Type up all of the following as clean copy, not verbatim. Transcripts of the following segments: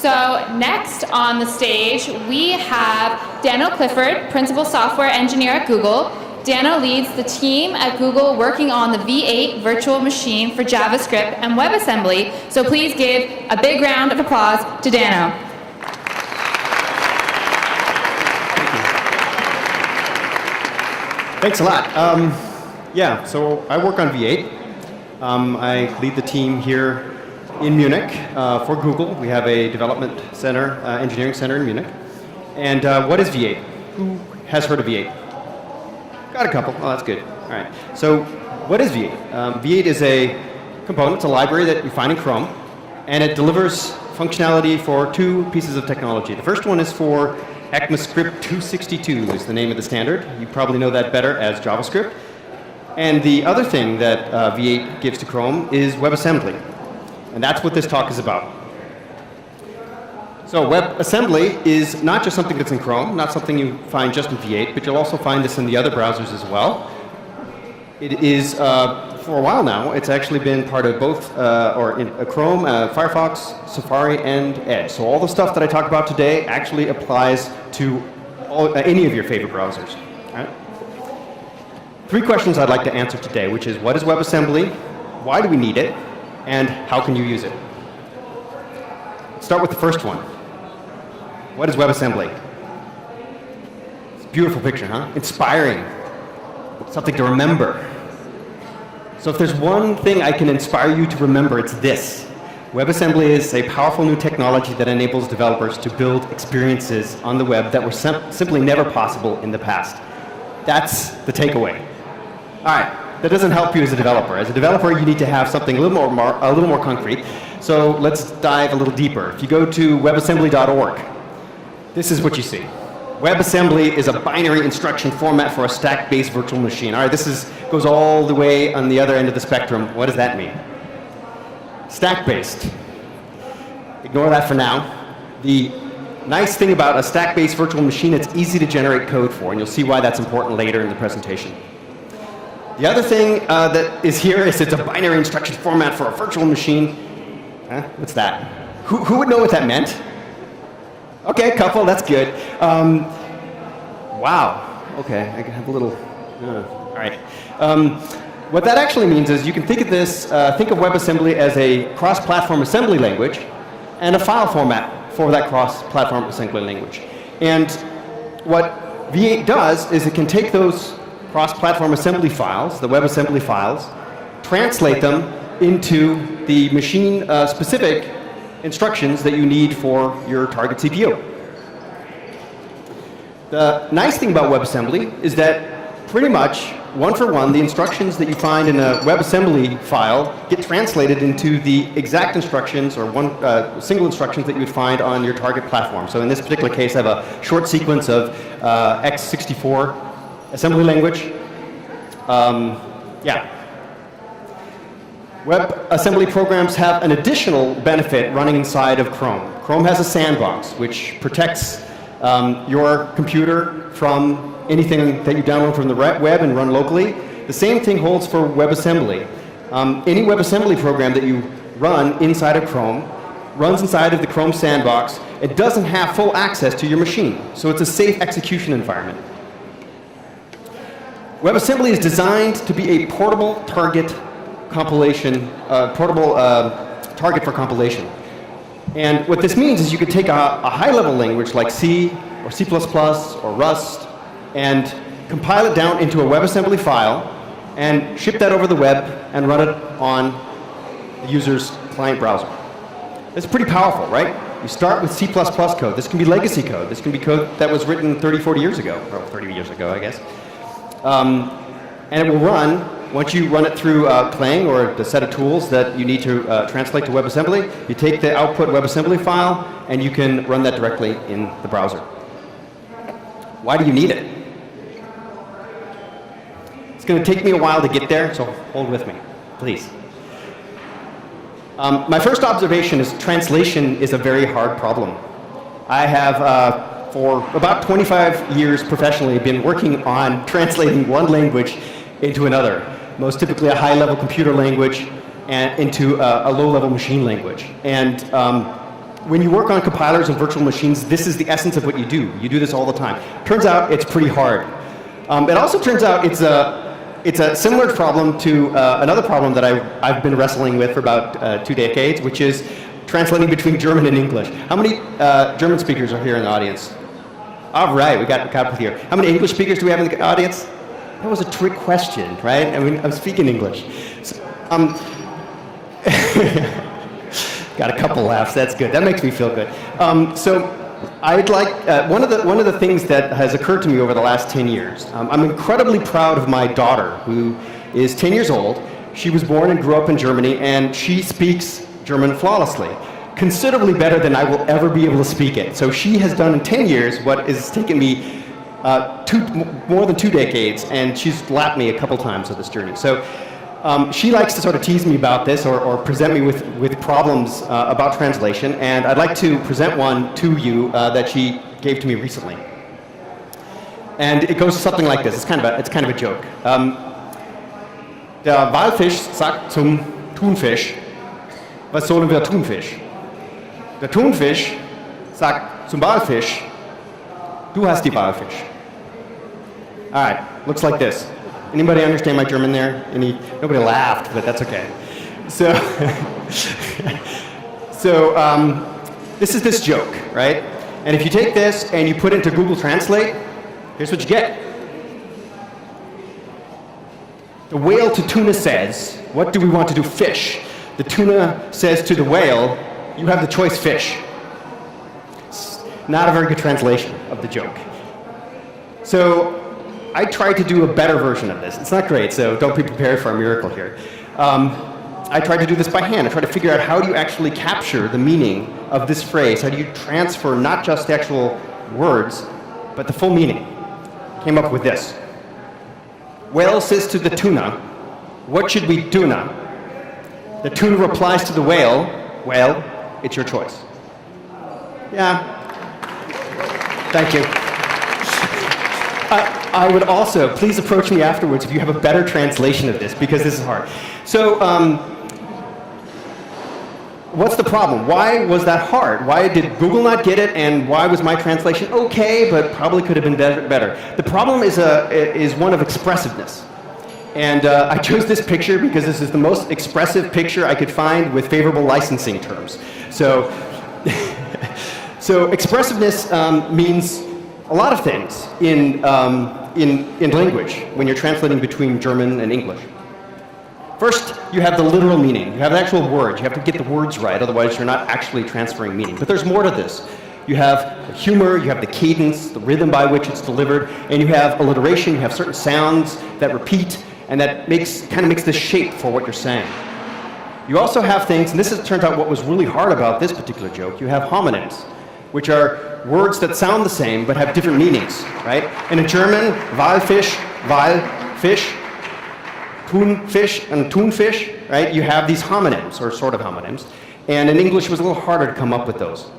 So next on the stage, we have Danno Clifford, Principal Software Engineer at Google. Danno leads the team at Google working on the V8 virtual machine for JavaScript and WebAssembly. So please give a big round of applause to Danno. Thanks a lot. Yeah, so I work on V8. I lead the team here in Munich for Google. We have a development center, engineering center in Munich. And what is V8? Who has heard of V8? Got a couple. Oh, that's good. All right. So what is V8? V8 is a component, it's a library that you find in Chrome, and it delivers functionality for two pieces of technology. The first one is for ECMAScript 262 is the name of the standard. You probably know that better as JavaScript. And the other thing that V8 gives to Chrome is WebAssembly. And that's what this talk is about. So WebAssembly is not just something that's in Chrome, not something you find just in V8, but you'll also find this in the other browsers as well. It is, for a while now, it's actually been part of both, Chrome, Firefox, Safari, and Edge. So all the stuff that I talk about today actually applies to any of your favorite browsers. All right? 3 questions I'd like to answer today, which is what is WebAssembly, why do we need it, and how can you use it? Let's start with the first one. What is WebAssembly? It's a beautiful picture, huh? Inspiring. Something to remember. So if there's one thing I can inspire you to remember, it's this. WebAssembly is a powerful new technology that enables developers to build experiences on the web that were simply never possible in the past. That's the takeaway. All right. That doesn't help you as a developer. As a developer, you need to have something a little more concrete. So let's dive a little deeper. If you go to webassembly.org, this is what you see. WebAssembly is a binary instruction format for a stack-based virtual machine. All right, this goes all the way on the other end of the spectrum. What does that mean? Stack-based. Ignore that for now. The nice thing about a stack-based virtual machine, it's easy to generate code for, and you'll see why that's important later in the presentation. The other thing that is here is it's a binary instruction format for a virtual machine. What's that? Who would know what that meant? Okay, a couple, that's good. Wow. Okay, I have a little, all right. What that actually means is you can think of this, think of WebAssembly as a cross-platform assembly language and a file format for that cross-platform assembly language. And what V8 does is it can take those cross-platform assembly files, the WebAssembly files, translate them into the machine-specific instructions that you need for your target CPU. The nice thing about WebAssembly is that pretty much, one for one, the instructions that you find in a WebAssembly file get translated into the exact instructions or single instructions that you would find on your target platform. So in this particular case, I have a short sequence of x64 assembly language. Yeah. WebAssembly programs have an additional benefit running inside of Chrome. Chrome has a sandbox which protects your computer from anything that you download from the web and run locally. The same thing holds for WebAssembly. Any WebAssembly program that you run inside of Chrome runs inside of the Chrome sandbox. It doesn't have full access to your machine, so it's a safe execution environment. WebAssembly is designed to be a portable target compilation, target for compilation. And what this means is you could take a high-level language like C or C++ or Rust and compile it down into a WebAssembly file and ship that over the web and run it on the user's client browser. It's pretty powerful, right? You start with C++ code. This can be legacy code. This can be code that was written 30, 40 years ago, or 30 years ago, I guess. And it will run, once you run it through Clang or the set of tools that you need to translate to WebAssembly, you take the output WebAssembly file and you can run that directly in the browser. Why do you need it? It's going to take me a while to get there, so hold with me, please. My first observation is translation is a very hard problem. I have, for about 25 years professionally, been working on translating one language into another, most typically a high-level computer language and into a low-level machine language. And when you work on compilers and virtual machines, this is the essence of what you do. You do this all the time. Turns out it's pretty hard. It also turns out it's a similar problem to another problem that I've been wrestling with for about 2 decades, which is translating between German and English. How many German speakers are here in the audience? All right, we got up here. How many English speakers do we have in the audience? That was a trick question, right? I mean, I'm speaking English. So, got a couple laughs. That's good. That makes me feel good. So I'd like one of the things that has occurred to me over the last 10 years. I'm incredibly proud of my daughter, who is 10 years old. She was born and grew up in Germany, and she speaks German flawlessly, considerably better than I will ever be able to speak it. So she has done in 10 years what has taken me more than 2 decades, and she's lapped me a couple times on this journey. So she likes to sort of tease me about this or present me with problems about translation, and I'd like to present one to you that she gave to me recently. And it goes something like this. It's kind of a joke. Der Walfisch sagt zum Thunfisch, was sollen wir tun, Fisch? Der Thunfisch sagt zum Walfisch, du hast die Walfisch. All right, looks like this. Anybody understand my German there? Nobody laughed, but that's okay. So, this is this joke, right? And if you take this and you put it into Google Translate, here's what you get. The whale to tuna says, what do we want to do? Fish. The tuna says to the whale, you have the choice, fish. It's not a very good translation of the joke. So I tried to do a better version of this. It's not great, so don't be prepared for a miracle here. I tried to do this by hand. I tried to figure out how do you actually capture the meaning of this phrase? How do you transfer not just the actual words, but the full meaning? Came up with this. Whale says to the tuna, what should we do now? The tuna replies to the whale, well, it's your choice. Yeah. Thank you. I would also, please approach me afterwards if you have a better translation of this, because this is hard. So, what's the problem? Why was that hard? Why did Google not get it, and why was my translation okay, but probably could have been better? The problem is one of expressiveness. And I chose this picture because this is the most expressive picture I could find with favorable licensing terms. So, so expressiveness means a lot of things in language when you're translating between German and English. First, you have the literal meaning. You have the actual words. You have to get the words right, otherwise you're not actually transferring meaning. But there's more to this. You have the humor, you have the cadence, the rhythm by which it's delivered, and you have alliteration, you have certain sounds that repeat, and that kind of makes the shape for what you're saying. You also have things, and turns out what was really hard about this particular joke, you have homonyms, which are words that sound the same but have different meanings, right? In a German, Walfisch, Walfisch, Thunfisch, and Thunfisch, right? You have these homonyms, or sort of homonyms, and in English it was a little harder to come up with those.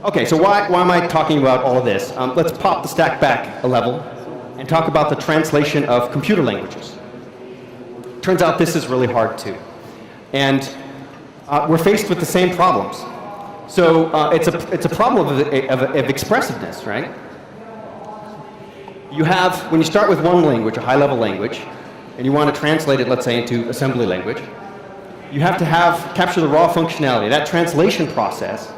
Okay, so why am I talking about all of this? Let's pop the stack back a level and talk about the translation of computer languages. Turns out this is really hard too. And we're faced with the same problems. So it's a problem of expressiveness, right? You have, when you start with one language, a high-level language, and you want to translate it, let's say, into assembly language, you have to capture the raw functionality. That translation process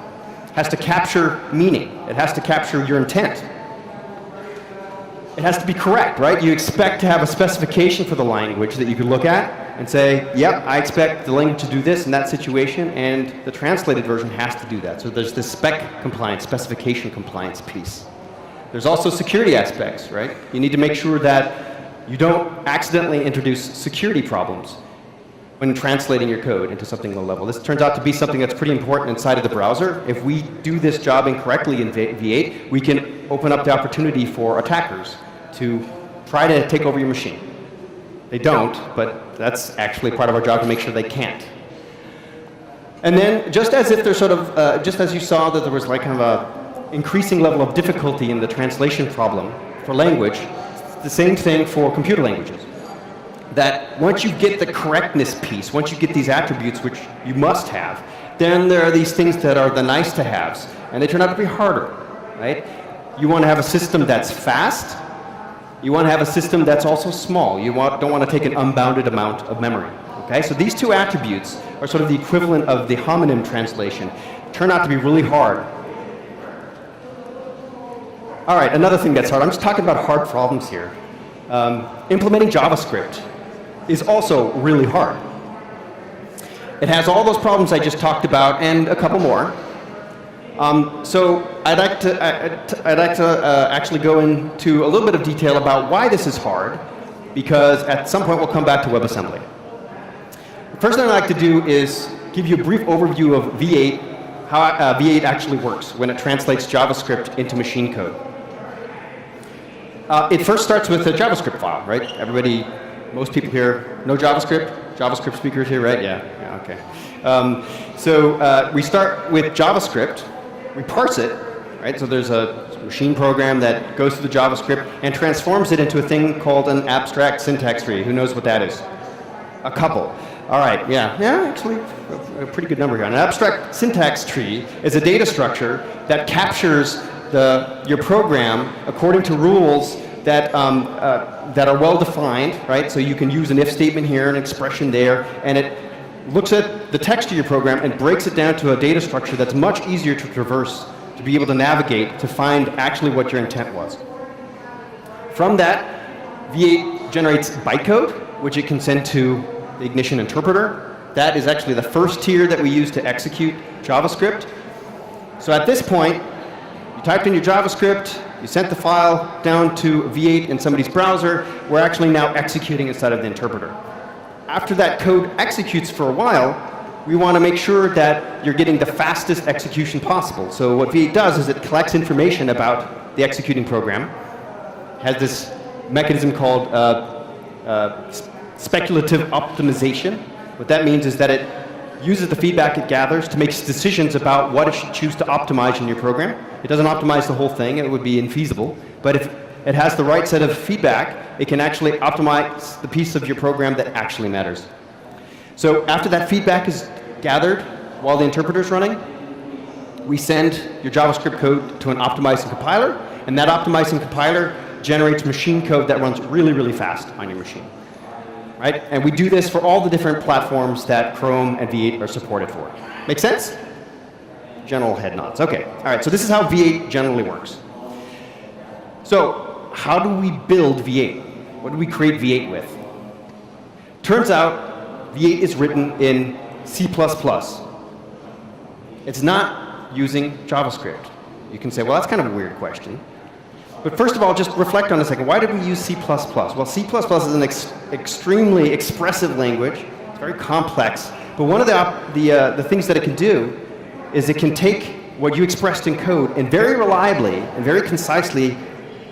has to capture meaning. It has to capture your intent. It has to be correct, right? You expect to have a specification for the language that you can look at and say, yep, I expect the language to do this in that situation, and the translated version has to do that. So there's this spec compliance, specification compliance piece. There's also security aspects, right? You need to make sure that you don't accidentally introduce security problems when translating your code into something low level. This turns out to be something that's pretty important inside of the browser. If we do this job incorrectly in V8, we can open up the opportunity for attackers to try to take over your machine. They don't, but that's actually part of our job to make sure they can't. And then, just as if there's sort of, just as you saw that there was like kind of a increasing level of difficulty in the translation problem for language, it's the same thing for computer languages. That once you get the correctness piece, once you get these attributes, which you must have, Then there are these things that are the nice to haves, and they turn out to be harder, right? You want to have a system that's fast. You want to have a system that's also small. You don't want to take an unbounded amount of memory. Okay? So these two attributes are sort of the equivalent of the homonym translation. Turn out to be really hard. All right, another thing that's hard. I'm just talking about hard problems here. Implementing JavaScript is also really hard. It has all those problems I just talked about and a couple more. So I'd like to actually go into a little bit of detail about why this is hard, because at some point we'll come back to WebAssembly. The first thing I'd like to do is give you a brief overview of V8, how V8 actually works when it translates JavaScript into machine code. It first starts with a JavaScript file, right? Everybody, most people here know JavaScript? JavaScript speakers here, right? Yeah, okay. So we start with JavaScript. We parse it, right? So there's a machine program that goes through the JavaScript and transforms it into a thing called an abstract syntax tree. Who knows what that is? A couple. All right, yeah, actually a pretty good number here. An abstract syntax tree is a data structure that captures your program according to rules that are well defined, right? So you can use an if statement here, an expression there, and it looks at the text of your program and breaks it down to a data structure that's much easier to traverse, to be able to navigate, to find actually what your intent was. From that, V8 generates bytecode, which it can send to the Ignition interpreter. That is actually the first tier that we use to execute JavaScript. So at this point, you typed in your JavaScript, you sent the file down to V8 in somebody's browser. We're actually now executing inside of the interpreter. After that code executes for a while, we want to make sure that you're getting the fastest execution possible. So what V8 does is it collects information about the executing program, has this mechanism called speculative optimization. What that means is that it uses the feedback it gathers to make decisions about what it should choose to optimize in your program. It doesn't optimize the whole thing, it would be infeasible. But if it has the right set of feedback, it can actually optimize the piece of your program that actually matters. So after that feedback is gathered while the interpreter is running, we send your JavaScript code to an optimizing compiler, and that optimizing compiler generates machine code that runs really, really fast on your machine. Right? And we do this for all the different platforms that Chrome and V8 are supported for. Make sense? General head nods. Okay. All right. So this is how V8 generally works. So how do we build V8? What do we create V8 with? Turns out V8 is written in C++. It's not using JavaScript. You can say, well, that's kind of a weird question. But first of all, just reflect on a second. Why did we use C++? Well, C++ is an extremely expressive language. It's very complex. But one of the things that it can do is it can take what you expressed in code and very reliably and very concisely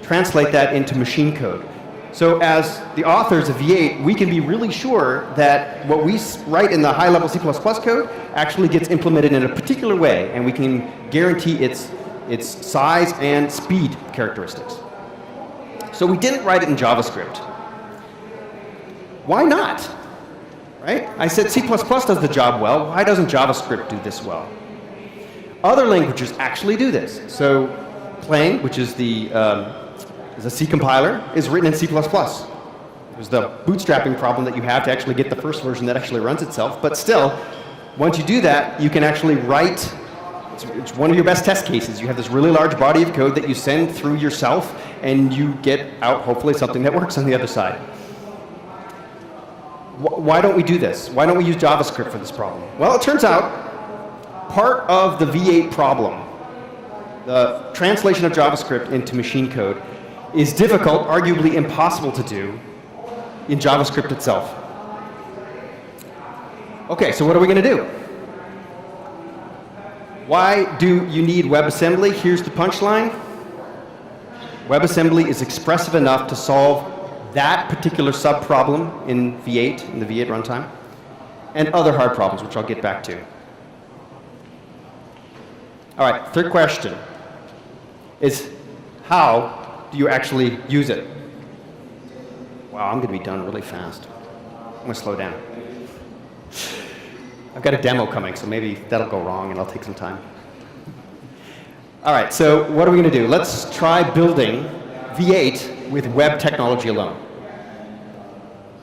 translate that into machine code. So as the authors of V8, we can be really sure that what we write in the high-level C++ code actually gets implemented in a particular way, and we can guarantee its size and speed characteristics. So we didn't write it in JavaScript. Why not? Right? I said C++ does the job well. Why doesn't JavaScript do this well? Other languages actually do this. So Clang, which is a C compiler, is written in C++. There's the bootstrapping problem that you have to actually get the first version that actually runs itself. But still, once you do that, you can actually write. It's one of your best test cases. You have this really large body of code that you send through yourself, and you get out, hopefully, something that works on the other side. Why don't we do this? Why don't we use JavaScript for this problem? Well, it turns out part of the V8 problem, the translation of JavaScript into machine code, is difficult, arguably impossible to do in JavaScript itself. Okay, so what are we going to do? Why do you need WebAssembly? Here's the punchline. WebAssembly is expressive enough to solve that particular sub-problem in V8, in the V8 runtime, and other hard problems, which I'll get back to. All right, third question is, how do you actually use it? Wow, I'm going to be done really fast. I'm going to slow down. I've got a demo coming, so maybe that'll go wrong and I'll take some time. All right, so what are we going to do? Let's try building V8 with web technology alone.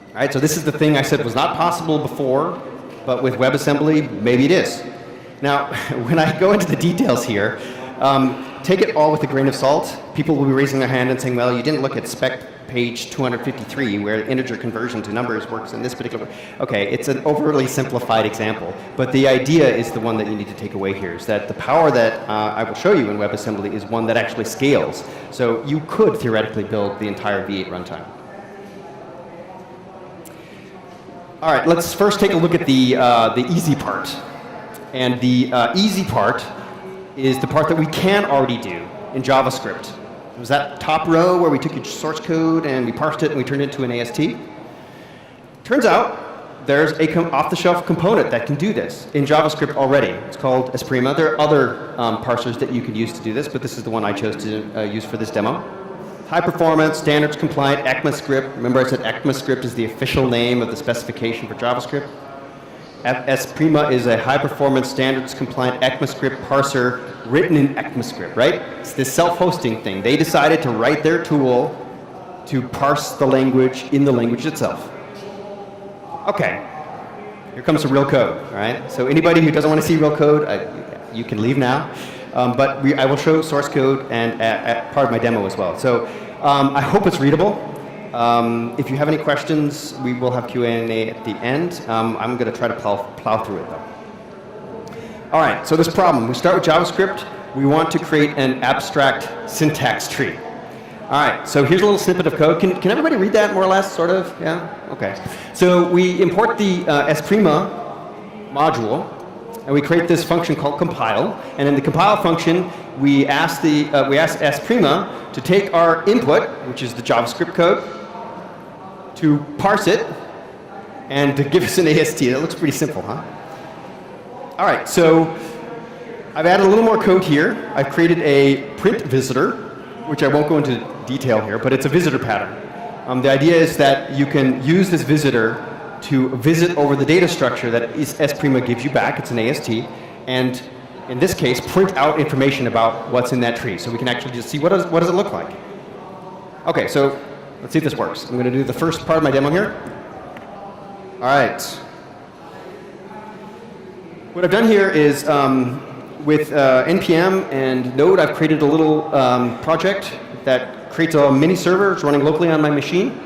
All right, so this is the thing I said was not possible before, but with WebAssembly, maybe it is. Now, when I go into the details here, take it all with a grain of salt. People will be raising their hand and saying, well, you didn't look at spec page 253, where integer conversion to numbers works in this particular way. Okay, it's an overly simplified example, but the idea is the one that you need to take away here, is that the power that I will show you in WebAssembly is one that actually scales. So you could theoretically build the entire V8 runtime. All right, let's first take a look at the easy part. And the easy part is the part that we can already do in JavaScript. It was that top row where we took your source code and we parsed it and we turned it into an AST. Turns out there's a off-the-shelf component that can do this in JavaScript already. It's called Esprima. There are other parsers that you can use to do this, but this is the one I chose to use for this demo. High performance, standards compliant, ECMAScript. Remember I said ECMAScript is the official name of the specification for JavaScript. Esprima is a high-performance, standards-compliant ECMAScript parser written in ECMAScript, right? It's this self-hosting thing. They decided to write their tool to parse the language in the language itself. Okay, here comes some real code, all right? So anybody who doesn't want to see real code, you can leave now. But I will show source code and part of my demo as well. So I hope it's readable. If you have any questions, we will have Q&A at the end. I'm going to try to plow through it, though. All right, so this problem. We start with JavaScript. We want to create an abstract syntax tree. All right, so here's a little snippet of code. Can everybody read that more or less, sort of? Yeah? OK. So we import the Esprima module, and we create this function called compile. And in the compile function, we ask Esprima to take our input, which is the JavaScript code, to parse it, and to give us an AST. That looks pretty simple, huh? All right, so I've added a little more code here. I've created a print visitor, which I won't go into detail here, but it's a visitor pattern. The idea is that you can use this visitor to visit over the data structure that Esprima gives you back. It's an AST, and in this case, print out information about what's in that tree. So we can actually just see what does it look like. OK, so let's see if this works. I'm going to do the first part of my demo here. All right. What I've done here is with NPM and Node, I've created a little project that creates a mini server. It's running locally on my machine,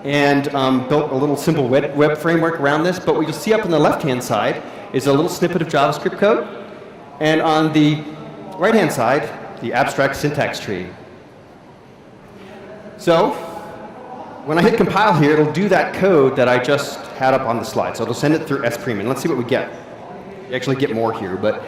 and built a little simple web framework around this. But what you'll see up on the left-hand side is a little snippet of JavaScript code, and on the right-hand side, the abstract syntax tree. So when I hit compile here, it'll do that code that I just had up on the slide. So it'll send it through Esprima. And let's see what we get. You actually get more here, but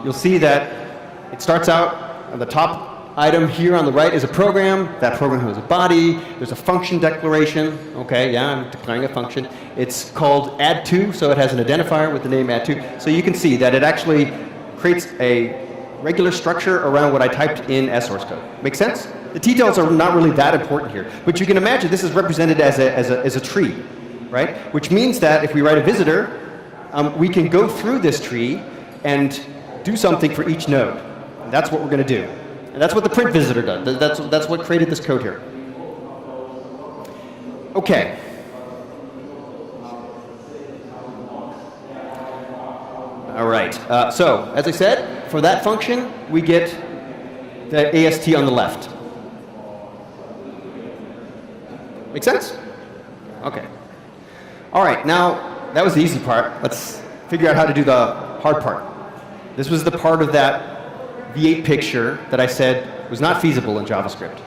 you'll see that it starts out, the top item here on the right is a program. That program has a body. There's a function declaration. OK, yeah, I'm declaring a function. It's called add2, so it has an identifier with the name add2. So you can see that it actually creates a regular structure around what I typed in as source code. Make sense? The details are not really that important here, but you can imagine this is represented as a tree, right? Which means that if we write a visitor, we can go through this tree and do something for each node. And that's what we're going to do. And that's what the print visitor does. That's what created this code here. OK. All right. So as I said, for that function, we get the AST on the left. Make sense? OK. All right. Now, that was the easy part. Let's figure out how to do the hard part. This was the part of that V8 picture that I said was not feasible in JavaScript.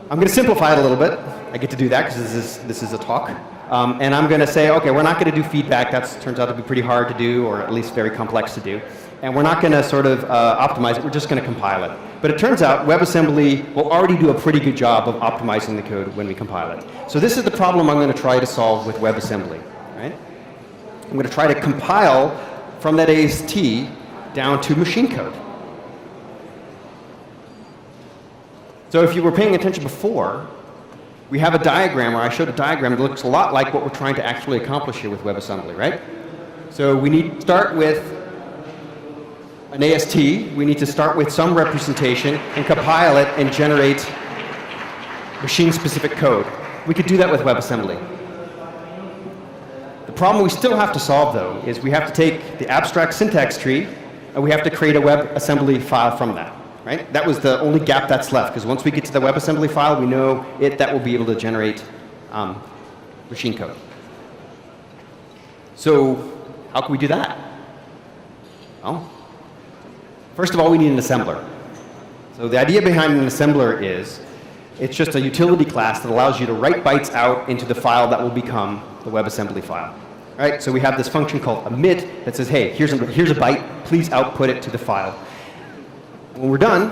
I'm going to simplify it a little bit. I get to do that because this is a talk. And I'm going to say, OK, we're not going to do feedback. That turns out to be pretty hard to do, or at least very complex to do. And we're not going to sort of optimize it. We're just going to compile it. But it turns out WebAssembly will already do a pretty good job of optimizing the code when we compile it. So this is the problem I'm going to try to solve with WebAssembly. Right? I'm going to try to compile from that AST down to machine code. So if you were paying attention before, we have a diagram, or I showed a diagram that looks a lot like what we're trying to actually accomplish here with WebAssembly, right? So we need to start with an AST. We need to start with some representation and compile it and generate machine-specific code. We could do that with WebAssembly. The problem we still have to solve, though, is we have to take the abstract syntax tree and we have to create a WebAssembly file from that. Right? That was the only gap that's left, because once we get to the WebAssembly file, we know that will be able to generate machine code. So how can we do that? Well, first of all, we need an assembler. So the idea behind an assembler is it's just a utility class that allows you to write bytes out into the file that will become the WebAssembly file. Right? So we have this function called emit that says, hey, here's a byte, please output it to the file. When we're done,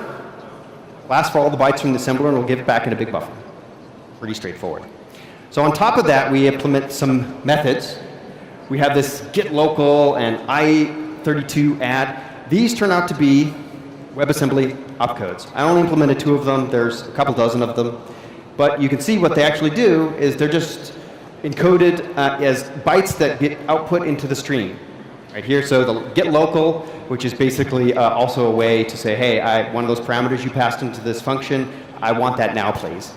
we'll ask for all the bytes from the assembler and we'll give it back in a big buffer. Pretty straightforward. So on top of that, we implement some methods. We have this get local and i32 add. These turn out to be WebAssembly opcodes. I only implemented 2 of them. There's a couple dozen of them. But you can see what they actually do is they're just encoded as bytes that get output into the stream. Right here, so the get local, which is basically also a way to say, hey, one of those parameters you passed into this function, I want that now, please.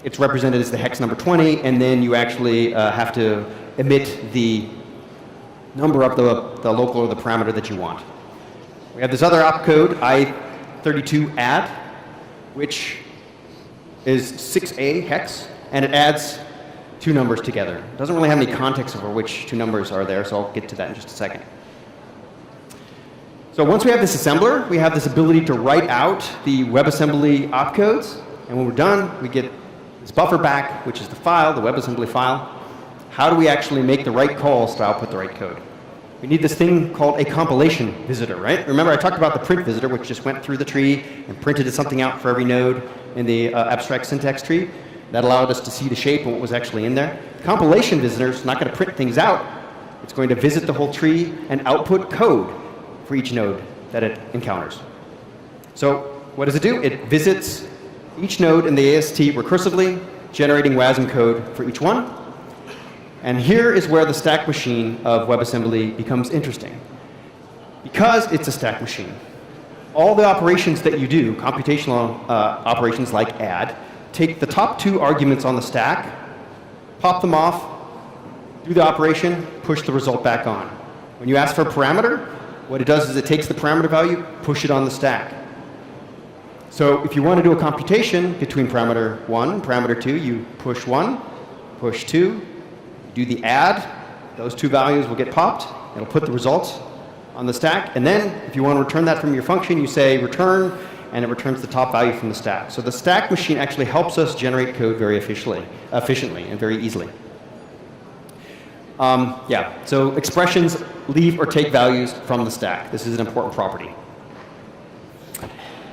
It's represented as the hex number 20, and then you actually have to emit the number of the local or the parameter that you want. We have this other opcode, i32 add, which is 6a hex, and it adds 2 numbers together. It doesn't really have any context over which 2 numbers are there, so I'll get to that in just a second. So once we have this assembler, we have this ability to write out the WebAssembly opcodes, and when we're done, we get this buffer back, which is the file, the WebAssembly file. How do we actually make the right calls to output the right code? We need this thing called a compilation visitor, right? Remember I talked about the print visitor, which just went through the tree and printed something out for every node in the abstract syntax tree. That allowed us to see the shape and what was actually in there. The compilation visitor is not going to print things out. It's going to visit the whole tree and output code for each node that it encounters. So what does it do? It visits each node in the AST recursively, generating WASM code for each one. And here is where the stack machine of WebAssembly becomes interesting. Because it's a stack machine, all the operations that you do, computational operations like add, take the top 2 arguments on the stack, pop them off, do the operation, push the result back on. When you ask for a parameter, what it does is it takes the parameter value, push it on the stack. So if you want to do a computation between parameter 1 and parameter 2, you push 1, push 2, do the add, those 2 values will get popped, it'll put the results on the stack, and then if you want to return that from your function, you say return, and it returns the top value from the stack. So the stack machine actually helps us generate code very efficiently and very easily. So expressions leave or take values from the stack. This is an important property.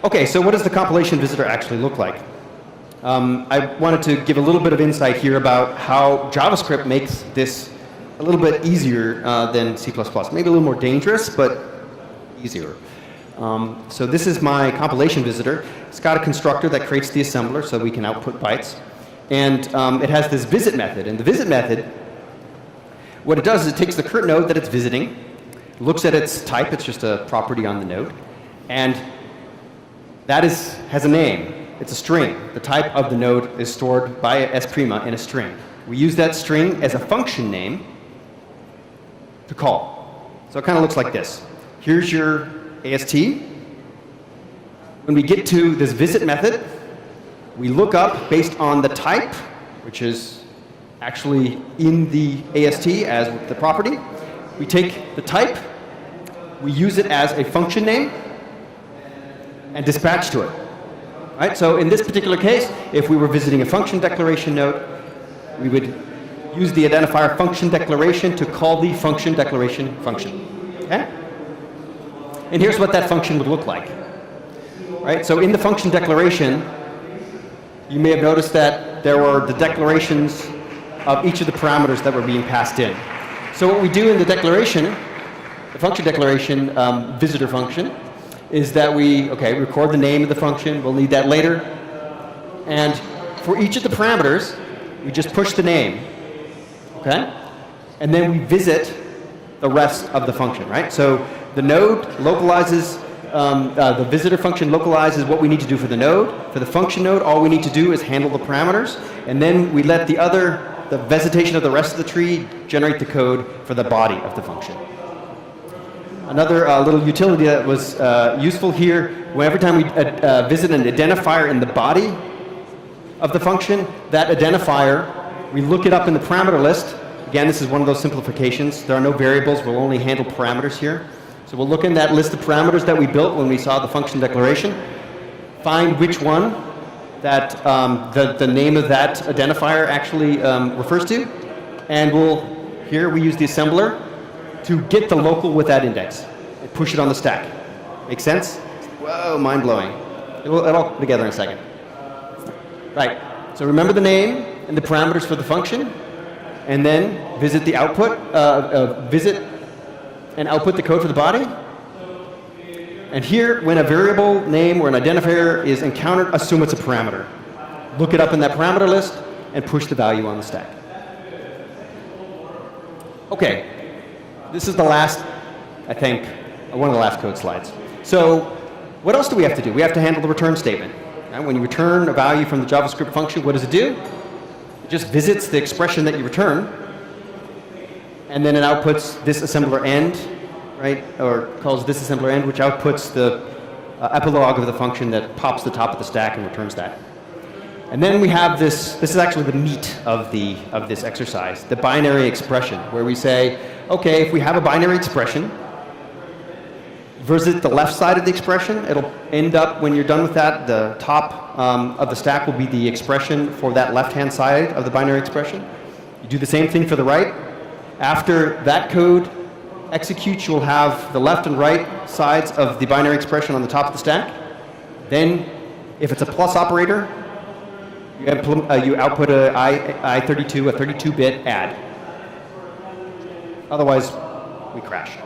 Okay, so what does the compilation visitor actually look like? I wanted to give a little bit of insight here about how JavaScript makes this a little bit easier than C++. Maybe a little more dangerous, but easier. So this is my compilation visitor. It's got a constructor that creates the assembler so we can output bytes. And it has this visit method. And the visit method, what it does is it takes the current node that it's visiting, looks at its type, it's just a property on the node, and that has a name. It's a string. The type of the node is stored by S' in a string. We use that string as a function name to call. So it kind of looks like this. Here's your AST. When we get to this visit method, we look up based on the type, which is actually in the AST as the property. We take the type, we use it as a function name, and dispatch to it. Right? So in this particular case, if we were visiting a function declaration node, we would use the identifier function declaration to call the function declaration function. Okay? And here's what that function would look like. Right? So in the function declaration, you may have noticed that there were the declarations of each of the parameters that were being passed in. So what we do in the declaration, the function declaration visitor function, is that we record the name of the function. We'll need that later. And for each of the parameters, we just push the name. Okay? And then we visit the rest of the function, right? So the node localizes, the visitor function localizes what we need to do for the node. For the function node, all we need to do is handle the parameters, and then we let the vegetation of the rest of the tree generate the code for the body of the function. Another little utility that was useful here, every time we visit an identifier in the body of the function, that identifier, we look it up in the parameter list. Again, this is one of those simplifications. There are no variables. We'll only handle parameters here. So we'll look in that list of parameters that we built when we saw the function declaration, find which one that the name of that identifier actually refers to, and here we use the assembler to get the local with that index and push it on the stack. Make sense? Whoa, mind-blowing. It'll all come together in a second. Right, so remember the name and the parameters for the function, and then visit the output, visit and output the code for the body. And here, when a variable name or an identifier is encountered, assume it's a parameter. Look it up in that parameter list and push the value on the stack. Okay, this is the last, I think, one of the last code slides. So what else do we have to do? We have to handle the return statement. When you return a value from the JavaScript function, what does it do? It just visits the expression that you return, and then it outputs this assembler end, right? Or calls this assembler end, which outputs the epilogue of the function that pops the top of the stack and returns that. And then we have this is actually the meat of this exercise, the binary expression, where we say, okay, if we have a binary expression, visit the left side of the expression, it'll end up, when you're done with that, the top of the stack will be the expression for that left-hand side of the binary expression. You do the same thing for the right. After that code executes, you'll have the left and right sides of the binary expression on the top of the stack. Then, if it's a plus operator, you output a I32, a 32-bit add. Otherwise, we crash.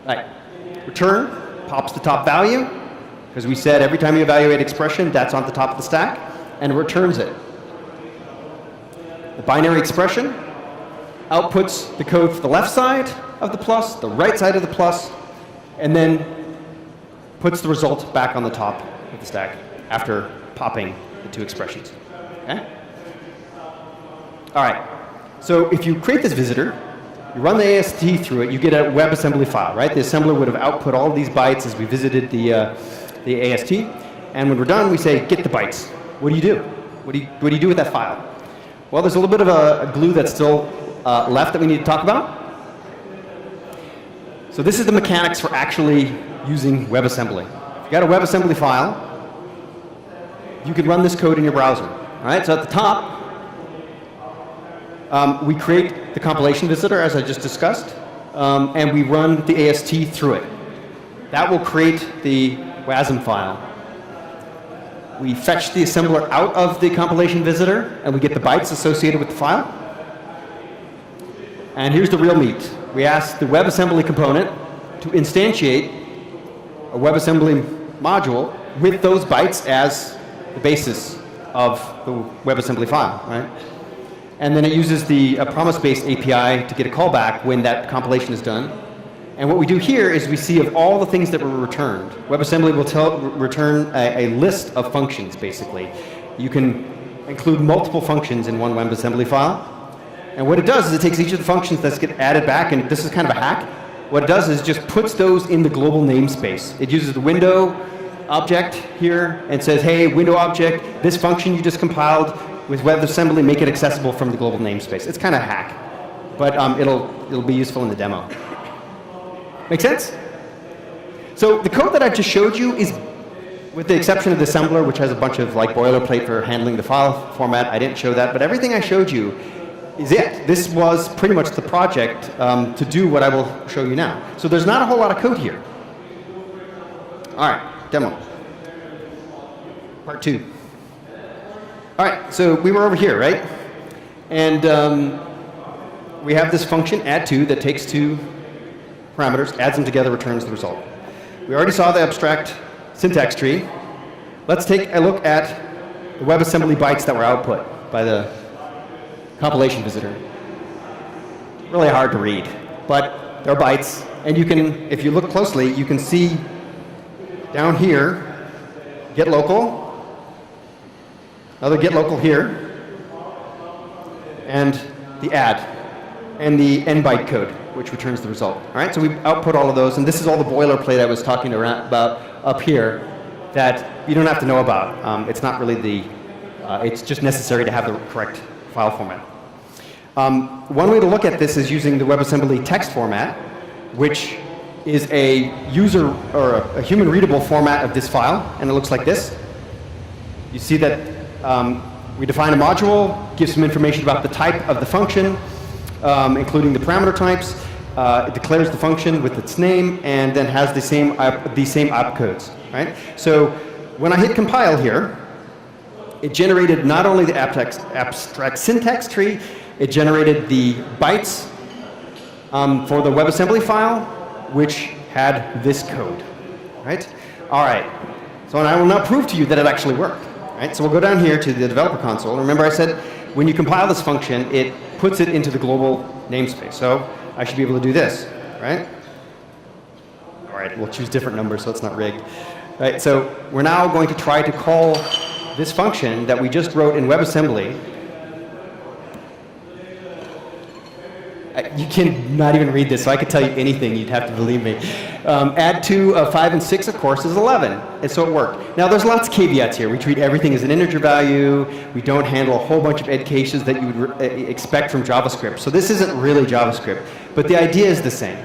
Right. Return pops the top value, because we said every time you evaluate expression, that's on the top of the stack, and it returns it. The binary expression outputs the code for the left side of the plus, the right side of the plus, and then puts the result back on the top of the stack after popping the two expressions. Okay? All right. So if you create this visitor, you run the AST through it, you get a WebAssembly file, right? The assembler would have output all of these bytes as we visited the AST. And when we're done, we say, get the bytes. What do you do? What do you do with that file? Well, there's a little bit of a glue that's still left that we need to talk about. So this is the mechanics for actually using WebAssembly. If you got a WebAssembly file, you can run this code in your browser. All right? So at the top, we create the compilation visitor, as I just discussed, and we run the AST through it. That will create the WASM file. We fetch the assembler out of the compilation visitor, and we get the bytes associated with the file. And here's the real meat. We ask the WebAssembly component to instantiate a WebAssembly module with those bytes as the basis of the WebAssembly file, right? And then it uses the promise-based API to get a callback when that compilation is done. And what we do here is we see of all the things that were returned. WebAssembly will return a list of functions, basically. You can include multiple functions in one WebAssembly file. And what it does is it takes each of the functions that get added back, and this is kind of a hack. What it does is just puts those in the global namespace. It uses the window object here and says, hey, window object, this function you just compiled with WebAssembly, make it accessible from the global namespace. It's kind of a hack, but it'll be useful in the demo. Make sense? So the code that I just showed you is, with the exception of the assembler, which has a bunch of like boilerplate for handling the file format, I didn't show that, but everything I showed you is it. This was pretty much the project to do what I will show you now. So there's not a whole lot of code here. All right, demo. Part 2. All right, so we were over here, right? And we have this function, add2, that takes two parameters, adds them together, returns the result. We already saw the abstract syntax tree. Let's take a look at the WebAssembly bytes that were output by the compilation visitor. really hard to read, but they're bytes, and you can, if you look closely, you can see down here, get local, another get local here, and the add, and the end byte code, which returns the result. All right, so we output all of those, and this is all the boilerplate I was talking about up here that you don't have to know about. It's not really the, it's just necessary to have the correct file format. One way to look at this is using the WebAssembly text format, which is a user or a human readable format of this file, and it looks like this. You see that we define a module, give some information about the type of the function, including the parameter types. It declares the function with its name, and then has the same opcodes. Right? So when I hit compile here, it generated not only the abstract syntax tree, it generated the bytes for the WebAssembly file, which had this code. Right? All right. So I will now prove to you that it actually worked. Right? So we'll go down here to the developer console. Remember I said when you compile this function, it puts it into the global namespace. So I should be able to do this. Right? All right. We'll choose different numbers so it's not rigged. Right? So we're now going to try to call this function that we just wrote in WebAssembly. You can not even read this, so I could tell you anything, you'd have to believe me. Add 2 of 5 and 6, of course, is 11, and so it worked. Now, there's lots of caveats here. We treat everything as an integer value. We don't handle a whole bunch of edge cases that you would expect from JavaScript. So this isn't really JavaScript, but the idea is the same.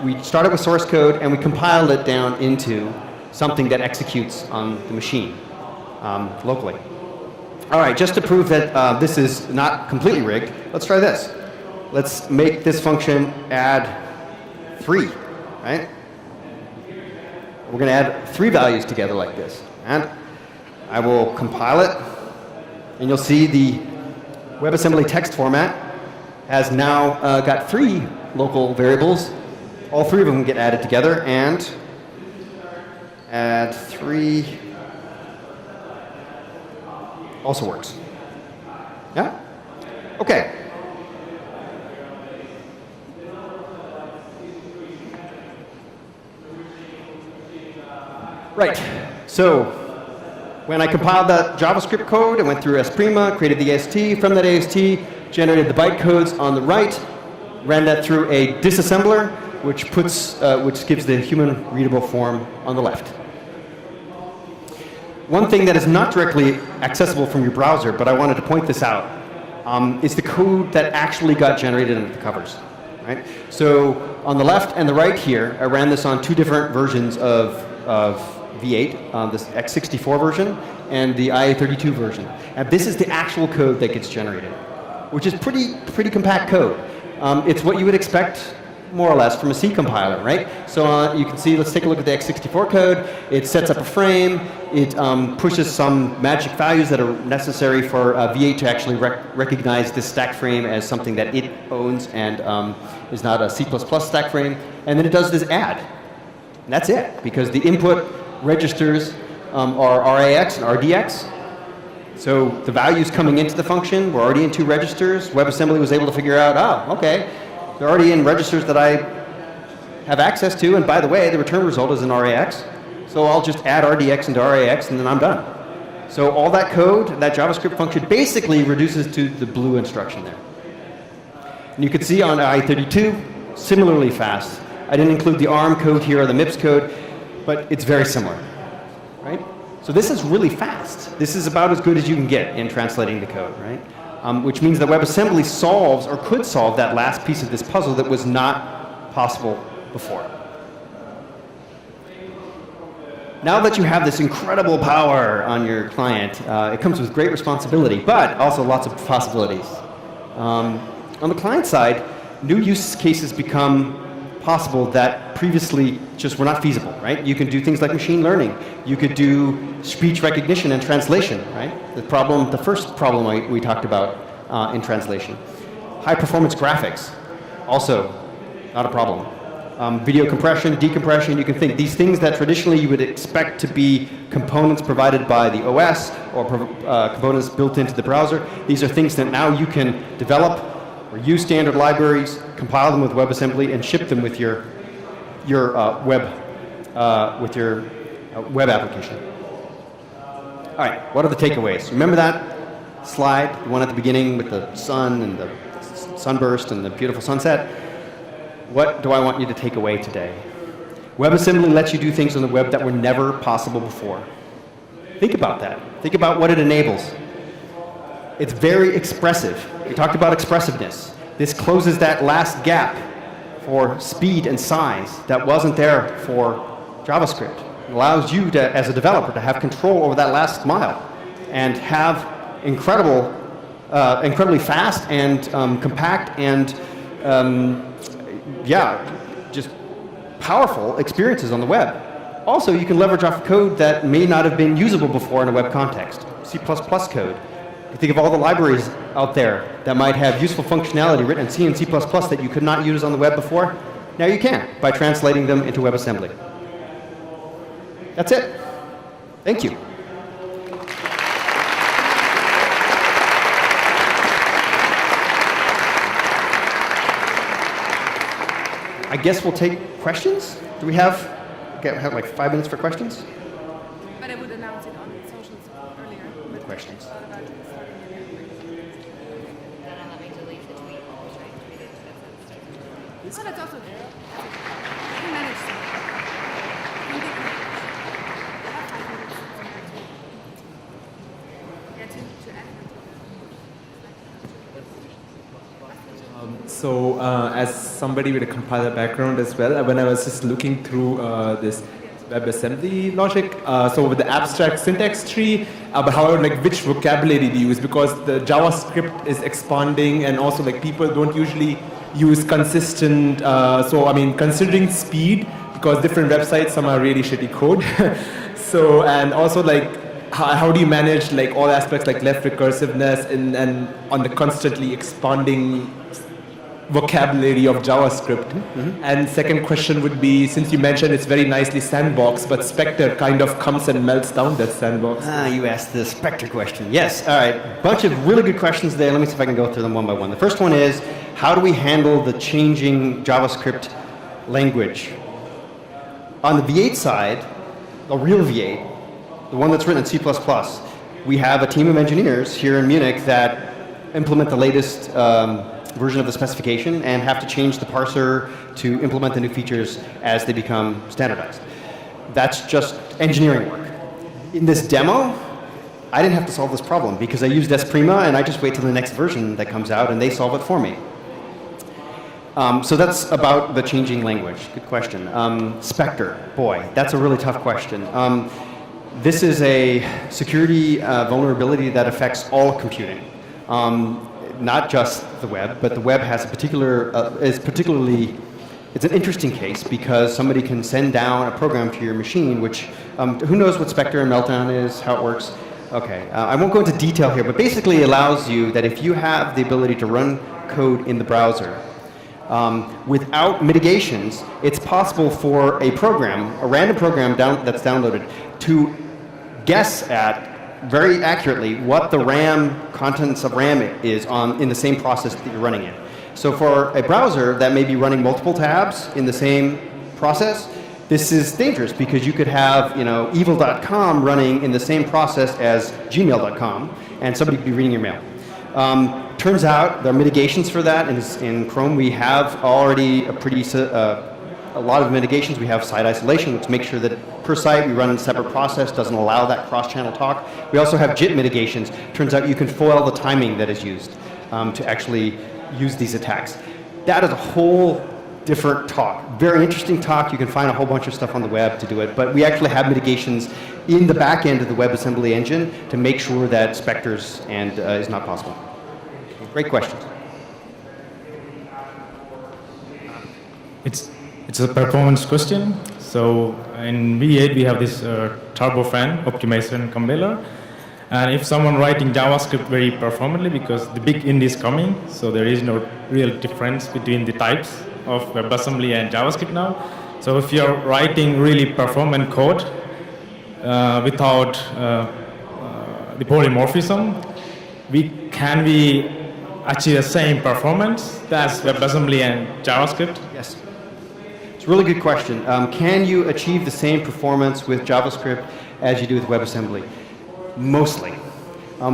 We started with source code, and we compiled it down into something that executes on the machine locally. All right, just to prove that this is not completely rigged, let's try this. Let's make this function add 3, right? We're going to add 3 values together like this. And I will compile it, and you'll see the WebAssembly text format has now got 3 local variables. All 3 of them get added together, and add 3 also works. Yeah? Okay. Right. So when I compiled that JavaScript code, I went through Esprima, created the AST. From that AST, generated the byte codes on the right, ran that through a disassembler, which gives the human readable form on the left. One thing that is not directly accessible from your browser, but I wanted to point this out, is the code that actually got generated under the covers. Right? So on the left and the right here, I ran this on 2 different versions of V8, this x64 version and the IA32 version. And this is the actual code that gets generated, which is pretty compact code. It's what you would expect, more or less, from a C compiler, right? So you can see, let's take a look at the x64 code. It sets up a frame. It pushes some magic values that are necessary for V8 to actually recognize this stack frame as something that it owns and is not a C++ stack frame. And then it does this add. And that's it, because the input registers are RAX and RDX. So the values coming into the function were already in 2 registers. WebAssembly was able to figure out, oh, okay, they're already in registers that I have access to, and by the way, the return result is in RAX. So I'll just add RDX into RAX, and then I'm done. So all that code, that JavaScript function, basically reduces to the blue instruction there. And you can see on I32, similarly fast. I didn't include the ARM code here or the MIPS code, but it's very similar, right? So this is really fast. This is about as good as you can get in translating the code, right? Which means that WebAssembly solves or could solve that last piece of this puzzle that was not possible before. Now that you have this incredible power on your client, it comes with great responsibility, but also lots of possibilities. On the client side, new use cases become possible that previously just were not feasible, right? You can do things like machine learning. You could do speech recognition and translation, right? The first problem we talked about in translation. High performance graphics, also not a problem. Video compression, decompression, you can think these things that traditionally you would expect to be components provided by the OS or components built into the browser, these are things that now you can develop or use standard libraries, compile them with WebAssembly, and ship them with your web application. All right, what are the takeaways? Remember that slide, the one at the beginning with the sun and the sunburst and the beautiful sunset? What do I want you to take away today? WebAssembly lets you do things on the web that were never possible before. Think about that. Think about what it enables. It's very expressive. We talked about expressiveness. This closes that last gap for speed and size that wasn't there for JavaScript. It allows you to, as a developer, to have control over that last mile and have incredibly fast and compact and just powerful experiences on the web. Also, you can leverage off code that may not have been usable before in a web context. C++ code. You think of all the libraries out there that might have useful functionality written in C and C++ that you could not use on the web before. Now you can by translating them into WebAssembly. That's it. Thank you. I guess we'll take questions. Do we have like 5 minutes for questions? But I would announce it on socials earlier. With questions. Let me delete the tweet. Oh, that's also there. I can manage that. I have 5 minutes. Yeah, to add. So as somebody with a compiler background as well, when I was just looking through this WebAssembly logic, so with the abstract syntax tree, but however, like which vocabulary do you use? Because the JavaScript is expanding, and also like people don't usually use consistent. So I mean, considering speed, because different websites, some are really shitty code. So and also like. How do you manage like all aspects like left recursiveness and on the constantly expanding vocabulary of JavaScript? Mm-hmm. And second question would be, since you mentioned it's very nicely sandboxed, but Spectre kind of comes and melts down that sandbox. You asked the Spectre question. Yes, all right. Bunch of really good questions there. Let me see if I can go through them one by one. The first one is, how do we handle the changing JavaScript language? On the V8 side, the real V8, the one that's written in C++, we have a team of engineers here in Munich that implement the latest version of the specification and have to change the parser to implement the new features as they become standardized. That's just engineering work. In this demo, I didn't have to solve this problem because I used Esprima and I just wait till the next version that comes out and they solve it for me. So that's about the changing language. Good question. Spectre, boy, that's a really tough question. This is a security vulnerability that affects all computing, not just the web, but the web has a particular, it's an interesting case because somebody can send down a program to your machine, which, who knows what Spectre and Meltdown is, how it works? Okay, I won't go into detail here, but basically it allows you that if you have the ability to run code in the browser, without mitigations, it's possible for a program, a random program that's downloaded, to guess at very accurately what the contents of RAM is in the same process that you're running in. So for a browser that may be running multiple tabs in the same process, this is dangerous because you could have, evil.com running in the same process as gmail.com, and somebody could be reading your mail. Turns out there are mitigations for that. In Chrome, we have already a lot of mitigations. We have site isolation, which makes sure that per site we run in a separate process, doesn't allow that cross-channel talk. We also have JIT mitigations. Turns out you can foil the timing that is used to actually use these attacks. That is a whole different talk. Very interesting talk. You can find a whole bunch of stuff on the web to do it. But we actually have mitigations in the back end of the WebAssembly engine to make sure that Spectres is not possible. Great questions. It's a performance question. So in V8 we have this turbofan optimization compiler, and if someone writing JavaScript very performantly, because the big int is coming, so there is no real difference between the types of WebAssembly and JavaScript now. So if you're writing really performant code without the polymorphism, can we achieve the same performance as WebAssembly and JavaScript? Yes. It's a really good question. Can you achieve the same performance with JavaScript as you do with WebAssembly? Mostly.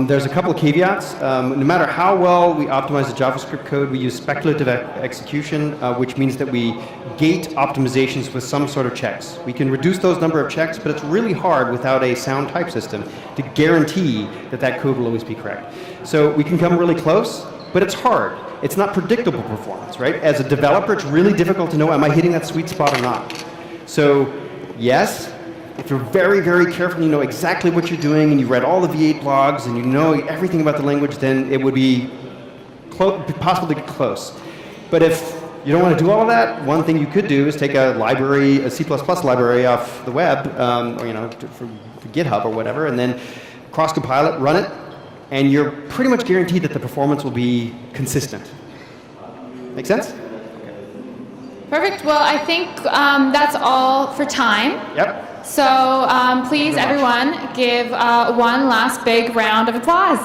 There's a couple of caveats. No matter how well we optimize the JavaScript code, we use speculative execution, which means that we gate optimizations with some sort of checks. We can reduce those number of checks, but it's really hard without a sound type system to guarantee that that code will always be correct. So we can come really close, but it's hard. It's not predictable performance, right? As a developer, it's really difficult to know, am I hitting that sweet spot or not? So yes, if you're very, very careful, you know exactly what you're doing, and you read all the V8 blogs, and you know everything about the language, then it would be possible to get close. But if you don't want to do all of that, one thing you could do is take a library, a C++ library off the web, or for GitHub or whatever, and then cross-compile it, run it, and you're pretty much guaranteed that the performance will be consistent. Make sense? Perfect. Well, I think that's all for time. Yep. So please, everyone, give one last big round of applause.